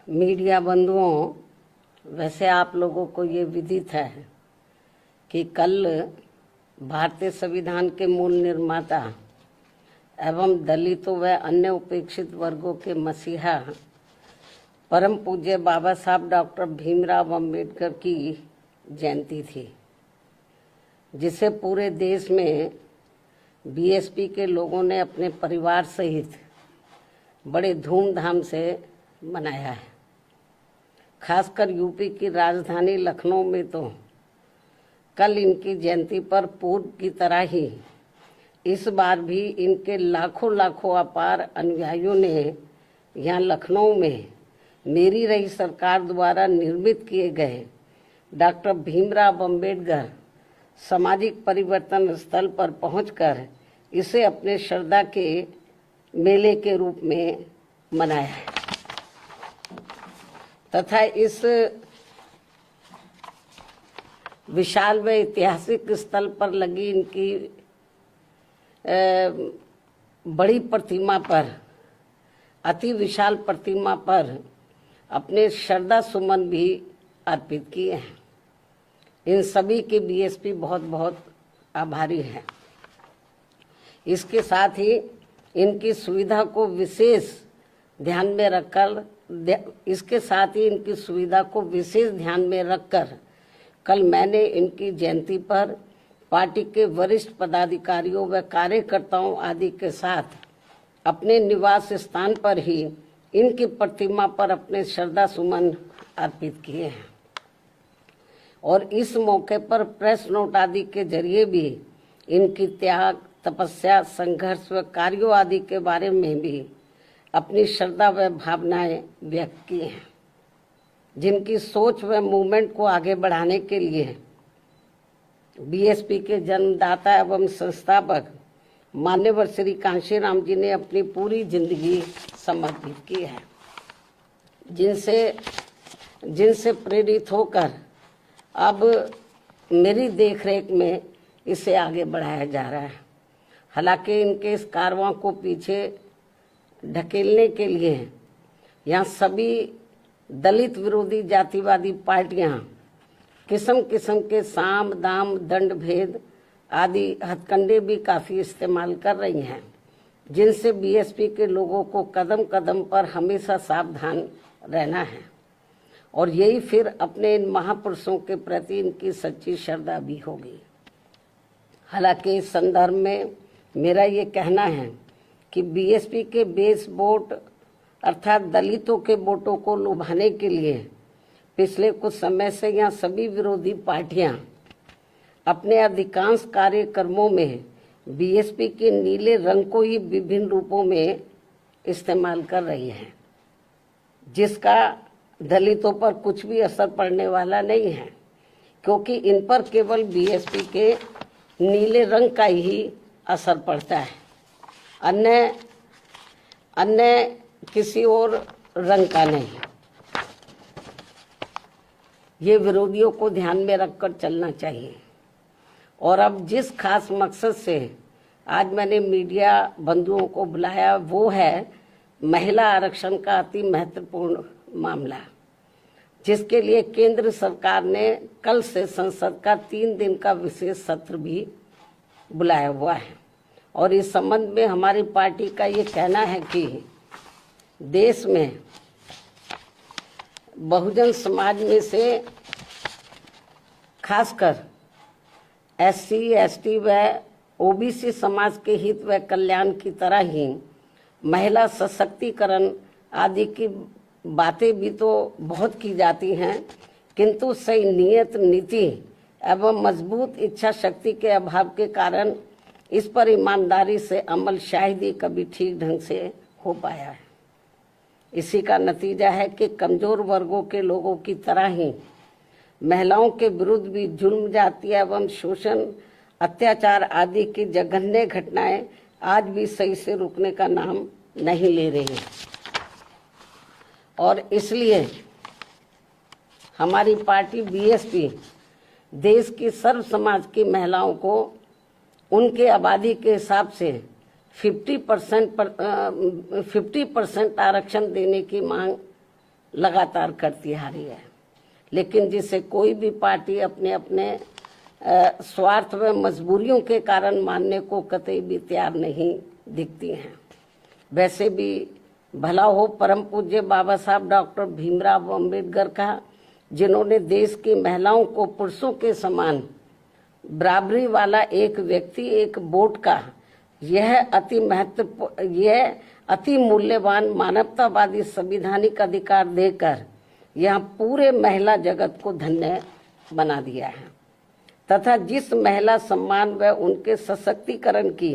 Media बंधुओं, वैसे आप लोगों को ये विदित है कि कल भारतीय संविधान के मूल निर्माता एवं दलितों व अन्य उपेक्षित वर्गों के मसीहा परम पूज्य बाबा साहब डॉक्टर भीमराव अंबेडकर की जयंती थी, जिसे पूरे देश में बीएसपी के लोगों ने अपने परिवार सहित बड़े धूमधाम से मनाया है। खासकर यूपी की राजधानी लखनऊ में तो कल इनकी जयंती पर पूर्व की तरह ही इस बार भी इनके लाखों लाखों अपार अनुयायियों ने यहाँ लखनऊ में मेरी रही सरकार द्वारा निर्मित किए गए डॉक्टर भीमराव अंबेडकर सामाजिक परिवर्तन स्थल पर पहुंचकर इसे अपने श्रद्धा के मेले के रूप में मनाया है तथा इस विशाल व ऐतिहासिक स्थल पर लगी इनकी बड़ी प्रतिमा पर, अति विशाल प्रतिमा पर अपने श्रद्धा सुमन भी अर्पित किए हैं। इन सभी के बीएसपी बहुत बहुत आभारी है। इसके साथ ही इनकी सुविधा को विशेष ध्यान में रखकर कल मैंने इनकी जयंती पर पार्टी के वरिष्ठ पदाधिकारियों व कार्यकर्ताओं आदि के साथ अपने निवास स्थान पर ही इनकी प्रतिमा पर अपने श्रद्धा सुमन अर्पित किए हैं और इस मौके पर प्रेस नोट आदि के जरिए भी इनकी त्याग, तपस्या, संघर्ष व कार्यों आदि के बारे में भी अपनी श्रद्धा व भावनाएं व्यक्त की हैं, जिनकी सोच व मूवमेंट को आगे बढ़ाने के लिए बीएसपी के जन्मदाता एवं संस्थापक मान्यवर श्री कांशीराम जी ने अपनी पूरी जिंदगी समर्पित की है, जिनसे प्रेरित होकर अब मेरी देखरेख में इसे आगे बढ़ाया जा रहा है। हालांकि इनके इस कारवां को पीछे ढकेलने के लिए यहाँ सभी दलित विरोधी जातिवादी पार्टियां किस्म किस्म के साम दाम दंड भेद आदि हथकंडे भी काफ़ी इस्तेमाल कर रही हैं, जिनसे बीएसपी के लोगों को कदम कदम पर हमेशा सावधान रहना है और यही फिर अपने इन महापुरुषों के प्रति इनकी सच्ची श्रद्धा भी होगी। हालांकि इस संदर्भ में मेरा ये कहना है कि बीएसपी के बेस वोट अर्थात दलितों के वोटों को लुभाने के लिए पिछले कुछ समय से यहाँ सभी विरोधी पार्टियां अपने अधिकांश कार्यक्रमों में बीएसपी के नीले रंग को ही विभिन्न रूपों में इस्तेमाल कर रही हैं, जिसका दलितों पर कुछ भी असर पड़ने वाला नहीं है, क्योंकि इन पर केवल बीएसपी के नीले रंग का ही असर पड़ता है, अन्य किसी और रंग का नहीं। ये विरोधियों को ध्यान में रखकर चलना चाहिए। और अब जिस खास मकसद से आज मैंने मीडिया बंधुओं को बुलाया वो है महिला आरक्षण का अति महत्वपूर्ण मामला, जिसके लिए केंद्र सरकार ने कल से संसद का 3 दिन का विशेष सत्र भी बुलाया हुआ है। और इस संबंध में हमारी पार्टी का ये कहना है कि देश में बहुजन समाज में से खासकर एससी, एसटी व ओबीसी समाज के हित व कल्याण की तरह ही महिला सशक्तिकरण आदि की बातें भी तो बहुत की जाती हैं, किंतु सही नियत, नीति एवं मजबूत इच्छा शक्ति के अभाव के कारण इस पर ईमानदारी से अमल शायद ही कभी ठीक ढंग से हो पाया है। इसी का नतीजा है कि कमजोर वर्गों के लोगों की तरह ही महिलाओं के विरुद्ध भी जुल्म, जाति एवं शोषण, अत्याचार आदि की जघन्य घटनाएं आज भी सही से रुकने का नाम नहीं ले रही हैं। और इसलिए हमारी पार्टी बीएसपी देश की सर्व समाज की महिलाओं को उनके आबादी के हिसाब से 50% आरक्षण देने की मांग लगातार करती आ रही है, लेकिन जिसे कोई भी पार्टी अपने अपने स्वार्थ व मजबूरियों के कारण मानने को कतई भी तैयार नहीं दिखती हैं। वैसे भी भला हो परम पूज्य बाबा साहब डॉक्टर भीमराव अम्बेडकर का, जिन्होंने देश की महिलाओं को पुरुषों के समान बराबरी वाला एक व्यक्ति एक वोट का यह अति मूल्यवान मानवतावादी संवैधानिक अधिकार देकर यह पूरे महिला जगत को धन्य बना दिया है तथा जिस महिला सम्मान व उनके सशक्तिकरण की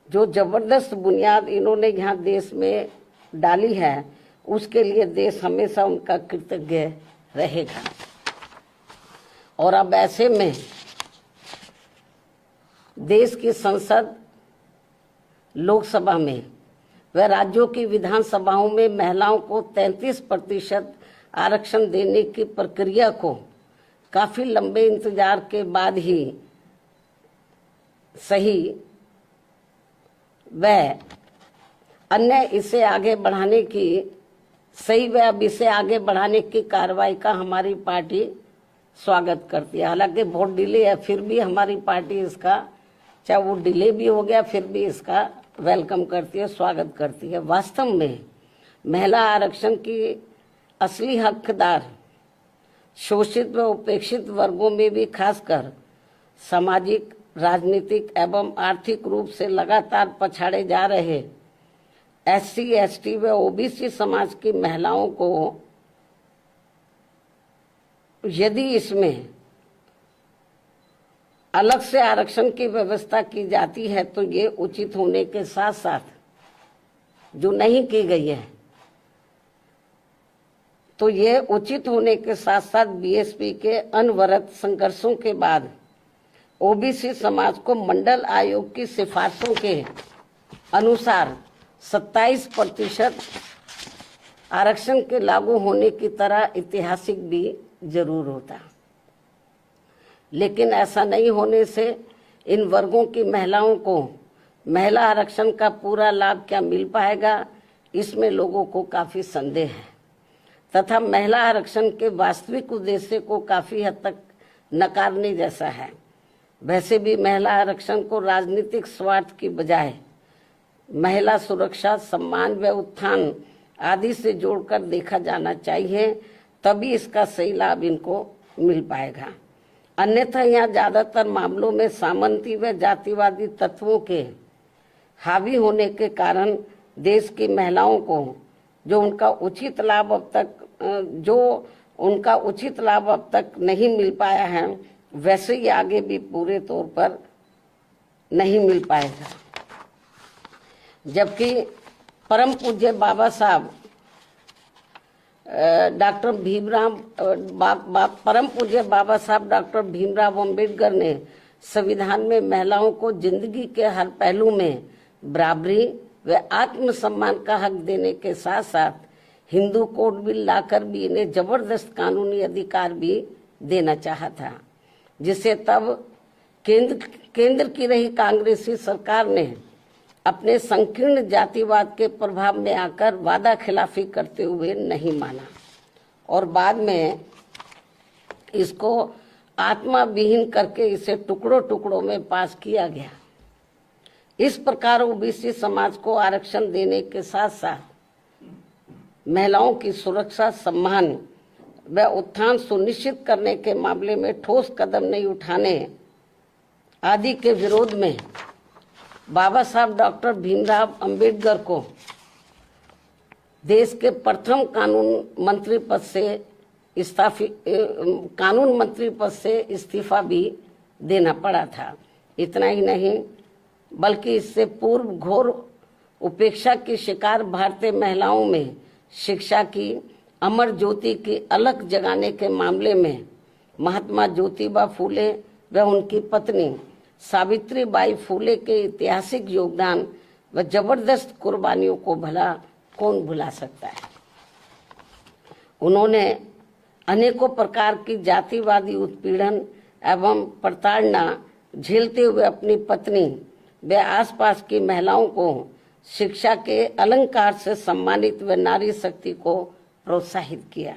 जो जबरदस्त बुनियाद इन्होंने यहाँ देश में डाली है, उसके लिए देश हमेशा उनका कृतज्ञ रहेगा। और अब ऐसे में देश की संसद, लोकसभा में व राज्यों की विधानसभाओं में महिलाओं को 33% आरक्षण देने की प्रक्रिया को काफी लंबे इंतजार के बाद ही सही व अन्य इसे आगे बढ़ाने की अब इसे आगे बढ़ाने की कार्रवाई का हमारी पार्टी स्वागत करती है। हालांकि बहुत डिले है, फिर भी हमारी पार्टी इसका, चाहे वो डिले भी हो गया, फिर भी इसका वेलकम करती है, स्वागत करती है। वास्तव में महिला आरक्षण की असली हकदार शोषित व उपेक्षित वर्गों में भी खासकर सामाजिक, राजनीतिक एवं आर्थिक रूप से लगातार पछाड़े जा रहे SC, ST व OBC समाज की महिलाओं को यदि इसमें अलग से आरक्षण की व्यवस्था की जाती है तो ये उचित होने के साथ साथ, जो नहीं की गई है तो ये उचित होने के साथ साथ BSP के अनवरत संघर्षों के बाद OBC समाज को मंडल आयोग की सिफारिशों के अनुसार 27% आरक्षण के लागू होने की तरह ऐतिहासिक भी जरूर होता, लेकिन ऐसा नहीं होने से इन वर्गों की महिलाओं को महिला आरक्षण का पूरा लाभ क्या मिल पाएगा, इसमें लोगों को काफी संदेह है तथा महिला आरक्षण के वास्तविक उद्देश्य को काफी हद तक नकारने जैसा है। वैसे भी महिला आरक्षण को राजनीतिक स्वार्थ की बजाय महिला सुरक्षा, सम्मान व उत्थान आदि से जोड़कर देखा जाना चाहिए, तभी इसका सही लाभ इनको मिल पाएगा। अन्यथा यहाँ ज्यादातर मामलों में सामंती व जातिवादी तत्वों के हावी होने के कारण देश की महिलाओं को जो उनका उचित लाभ अब तक नहीं मिल पाया है, वैसे ही आगे भी पूरे तौर पर नहीं मिल पाएगा। जबकि परम पूज्य बाबा साहब डॉक्टर भीमराव अम्बेडकर ने संविधान में महिलाओं को जिंदगी के हर पहलू में बराबरी व आत्मसम्मान का हक देने के साथ साथ हिंदू कोड बिल लाकर भी इन्हें जबरदस्त कानूनी अधिकार भी देना चाहा था, जिसे तब केंद्र की रही कांग्रेसी सरकार ने अपने संकीर्ण जातिवाद के प्रभाव में आकर वादा खिलाफी करते हुए नहीं माना और बाद में इसको आत्मा विहीन करके इसे टुकड़ों टुकड़ों में पास किया गया। इस प्रकार OBC समाज को आरक्षण देने के साथ साथ महिलाओं की सुरक्षा, सम्मान व उत्थान सुनिश्चित करने के मामले में ठोस कदम नहीं उठाने आदि के विरोध में बाबा साहब डॉक्टर भीमराव अम्बेडकर को देश के प्रथम कानून मंत्री पद से इस्तीफा भी देना पड़ा था। इतना ही नहीं बल्कि इससे पूर्व घोर उपेक्षा की शिकार भारतीय महिलाओं में शिक्षा की अमर ज्योति की अलख जगाने के मामले में महात्मा ज्योतिबा फूले व उनकी पत्नी सावित्रीबाई फूले के ऐतिहासिक योगदान व जबरदस्त कुर्बानियों को भला कौन भुला सकता है। उन्होंने अनेकों प्रकार की जातिवादी उत्पीड़न एवं प्रताड़ना झेलते हुए अपनी पत्नी व आसपास की महिलाओं को शिक्षा के अलंकार से सम्मानित व नारी शक्ति को प्रोत्साहित किया,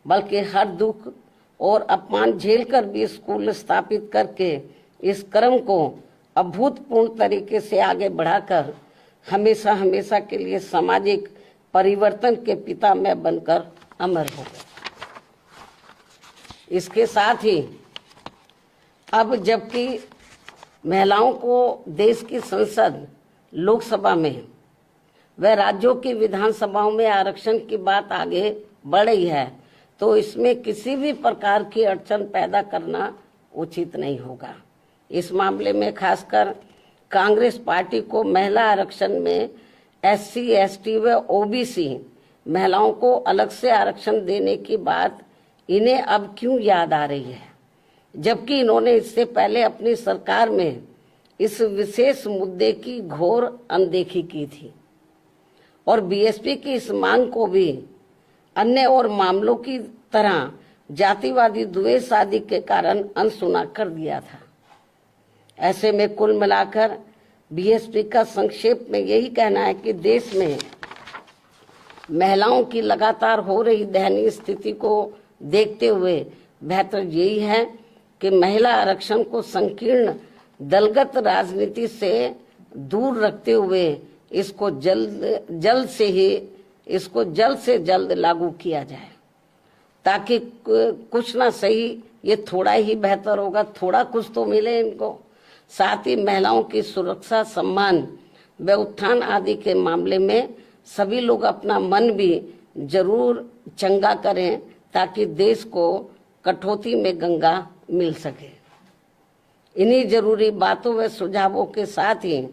बल्कि हर दुख और अपमान झेलकर भी स्कूल स्थापित करके इस क्रम को अभूतपूर्व तरीके से आगे बढ़ाकर हमेशा हमेशा के लिए सामाजिक परिवर्तन के पिता मैं बनकर अमर हो गए। इसके साथ ही अब जबकि महिलाओं को देश की संसद, लोकसभा में व राज्यों की विधानसभाओं में आरक्षण की बात आगे बढ़ रही है, तो इसमें किसी भी प्रकार की अड़चन पैदा करना उचित नहीं होगा। इस मामले में खासकर कांग्रेस पार्टी को महिला आरक्षण में SC, ST व OBC महिलाओं को अलग से आरक्षण देने की बात इन्हें अब क्यों याद आ रही है, जबकि इन्होंने इससे पहले अपनी सरकार में इस विशेष मुद्दे की घोर अनदेखी की थी और BSP की इस मांग को भी अन्य और मामलों की तरह जातिवादी द्वेष आदि के कारण अनसुना कर दिया था। ऐसे में कुल मिलाकर BSP का संक्षेप में यही कहना है कि देश में महिलाओं की लगातार हो रही दयनीय स्थिति को देखते हुए बेहतर यही है कि महिला आरक्षण को संकीर्ण दलगत राजनीति से दूर रखते हुए इसको जल्द से जल्द लागू किया जाए, ताकि कुछ ना सही ये थोड़ा ही बेहतर होगा, थोड़ा कुछ तो मिले इनको। साथ ही महिलाओं की सुरक्षा, सम्मान व उत्थान आदि के मामले में सभी लोग अपना मन भी जरूर चंगा करें, ताकि देश को कटौती में गंगा मिल सके। इन्हीं जरूरी बातों व सुझावों के साथ ही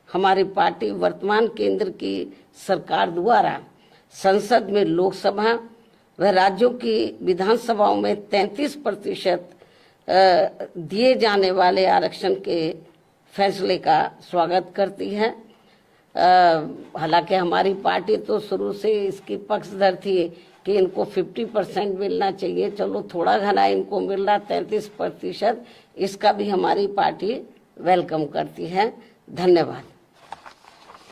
हमारी पार्टी वर्तमान केंद्र की सरकार द्वारा संसद में, लोकसभा व राज्यों की विधानसभाओं में 33% दिए जाने वाले आरक्षण के फैसले का स्वागत करती है। हालांकि हमारी पार्टी तो शुरू से इसकी पक्षधर थी कि इनको 50% मिलना चाहिए, चलो थोड़ा घना इनको मिल रहा 33%, इसका भी हमारी पार्टी वेलकम करती है। धन्यवाद।